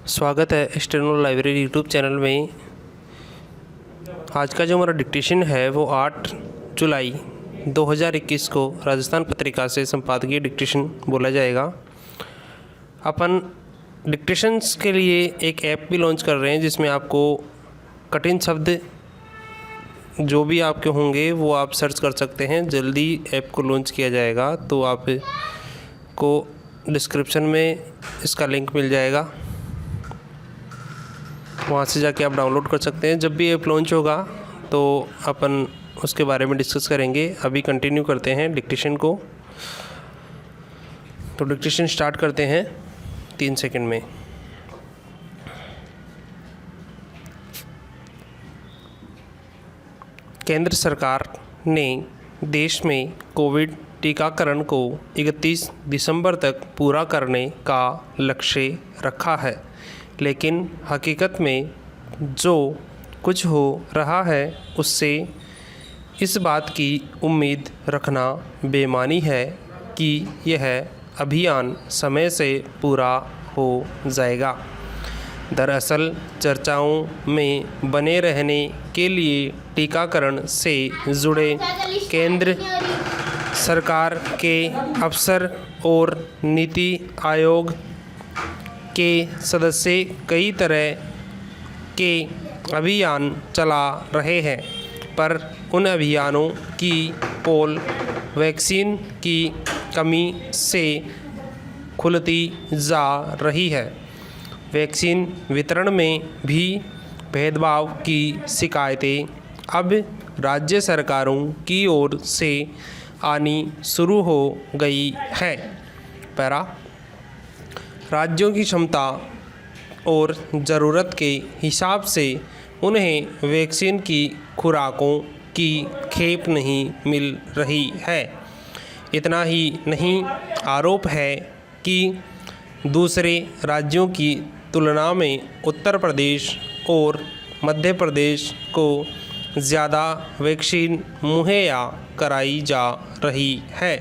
स्वागत है steno library YouTube channel में। आज का जो हमारा डिक्टेशन है वो 8 जुलाई 2021 को राजस्थान पत्रिका से संपादकीय डिक्टेशन बोला जाएगा। अपन डिक्टेशंस के लिए एक ऐप भी लॉन्च कर रहे हैं जिसमें आपको कठिन शब्द जो भी आपके होंगे वो आप सर्च कर सकते हैं। जल्दी ऐप को लॉन्च किया जाएगा, तो आपको डिस्क्रिप्शन में इसका लिंक मिल जाएगा, वहाँ से जाके आप डाउनलोड कर सकते हैं। जब भी ऐप लॉन्च होगा तो अपन उसके बारे में डिस्कस करेंगे। अभी कंटिन्यू करते हैं डिक्टेशन को। तो डिक्टेशन स्टार्ट करते हैं 3 सेकंड में। केंद्र सरकार ने देश में कोविड टीकाकरण को 31 दिसंबर तक पूरा करने का लक्ष्य रखा है, लेकिन हकीकत में जो कुछ हो रहा है उससे इस बात की उम्मीद रखना बेमानी है कि यह अभियान समय से पूरा हो जाएगा। दरअसल चर्चाओं में बने रहने के लिए टीकाकरण से जुड़े केंद्र सरकार के अफसर और नीति आयोग के सदस्य कई तरह के अभियान चला रहे हैं, पर उन अभियानों की पोल वैक्सीन की कमी से खुलती जा रही है। वैक्सीन वितरण में भी भेदभाव की शिकायतें अब राज्य सरकारों की ओर से आनी शुरू हो गई है। पैरा राज्यों की क्षमता और ज़रूरत के हिसाब से उन्हें वैक्सीन की खुराकों की खेप नहीं मिल रही है। इतना ही नहीं, आरोप है कि दूसरे राज्यों की तुलना में उत्तर प्रदेश और मध्य प्रदेश को ज़्यादा वैक्सीन मुहैया कराई जा रही है।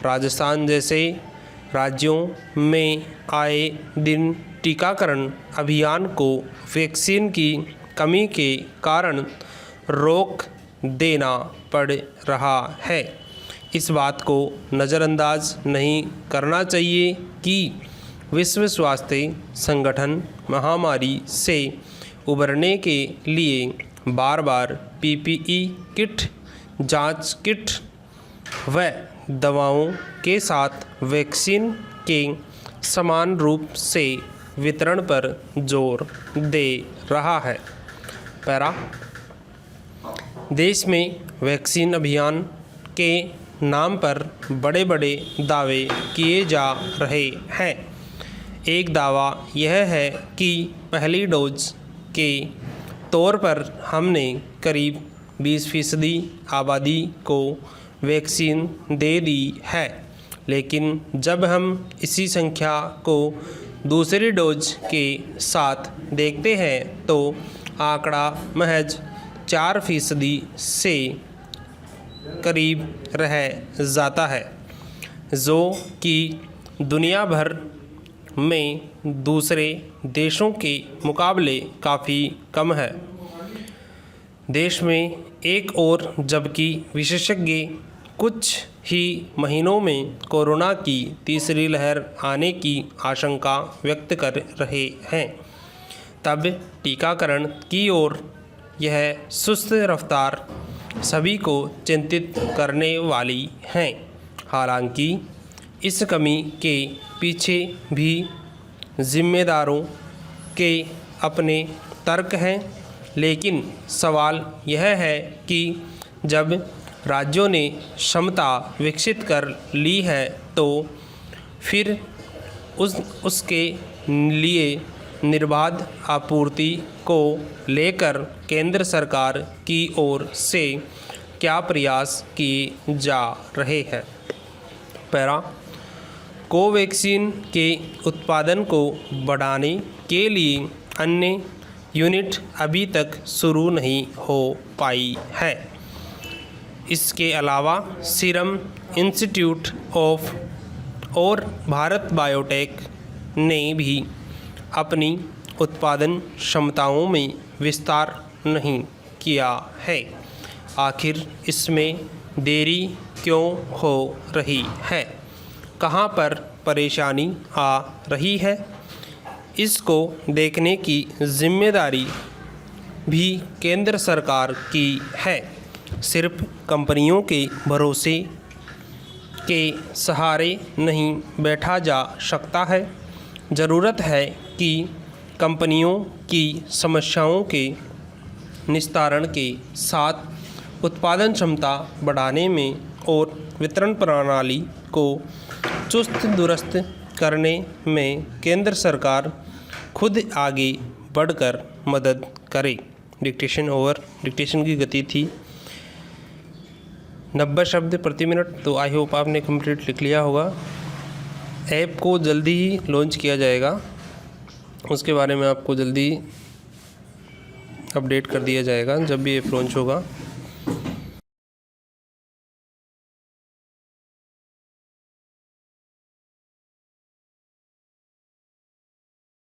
राजस्थान जैसे राज्यों में आए दिन टीकाकरण अभियान को वैक्सीन की कमी के कारण रोक देना पड़ रहा है। इस बात को नज़रअंदाज नहीं करना चाहिए कि विश्व स्वास्थ्य संगठन महामारी से उबरने के लिए बार बार पीपीई किट, जांच किट व दवाओं के साथ वैक्सीन के समान रूप से वितरण पर जोर दे रहा है। पैरा देश में वैक्सीन अभियान के नाम पर बड़े बड़े दावे किए जा रहे हैं। एक दावा यह है कि पहली डोज के तौर पर हमने करीब 20% आबादी को वैक्सीन दे दी है, लेकिन जब हम इसी संख्या को दूसरी डोज के साथ देखते हैं तो आंकड़ा महज 4% से करीब रह जाता है, जो कि दुनिया भर में दूसरे देशों के मुकाबले काफ़ी कम है। देश में एक और जबकि विशेषज्ञ कुछ ही महीनों में कोरोना की तीसरी लहर आने की आशंका व्यक्त कर रहे हैं, तब टीकाकरण की ओर यह सुस्त रफ्तार सभी को चिंतित करने वाली है। हालांकि इस कमी के पीछे भी जिम्मेदारों के अपने तर्क हैं, लेकिन सवाल यह है कि जब राज्यों ने क्षमता विकसित कर ली है तो फिर उसके लिए निर्बाध आपूर्ति को लेकर केंद्र सरकार की ओर से क्या प्रयास किए जा रहे हैं। पैरा कोवैक्सीन के उत्पादन को बढ़ाने के लिए अन्य यूनिट अभी तक शुरू नहीं हो पाई है। इसके अलावा सीरम इंस्टीट्यूट ऑफ और भारत बायोटेक ने भी अपनी उत्पादन क्षमताओं में विस्तार नहीं किया है। आखिर इसमें देरी क्यों हो रही है? कहाँ पर परेशानी आ रही है? इसको देखने की जिम्मेदारी भी केंद्र सरकार की है। सिर्फ कंपनियों के भरोसे के सहारे नहीं बैठा जा सकता है। ज़रूरत है कि कंपनियों की समस्याओं के निस्तारण के साथ उत्पादन क्षमता बढ़ाने में और वितरण प्रणाली को चुस्त दुरुस्त करने में केंद्र सरकार खुद आगे बढ़कर मदद करे। Dictation over. डिक्टेशन की गति थी 90 शब्द प्रति मिनट। तो आई होप आपने कंप्लीट लिख लिया होगा। ऐप को जल्दी ही लॉन्च किया जाएगा, उसके बारे में आपको जल्दी अपडेट कर दिया जाएगा जब भी ऐप लॉन्च होगा।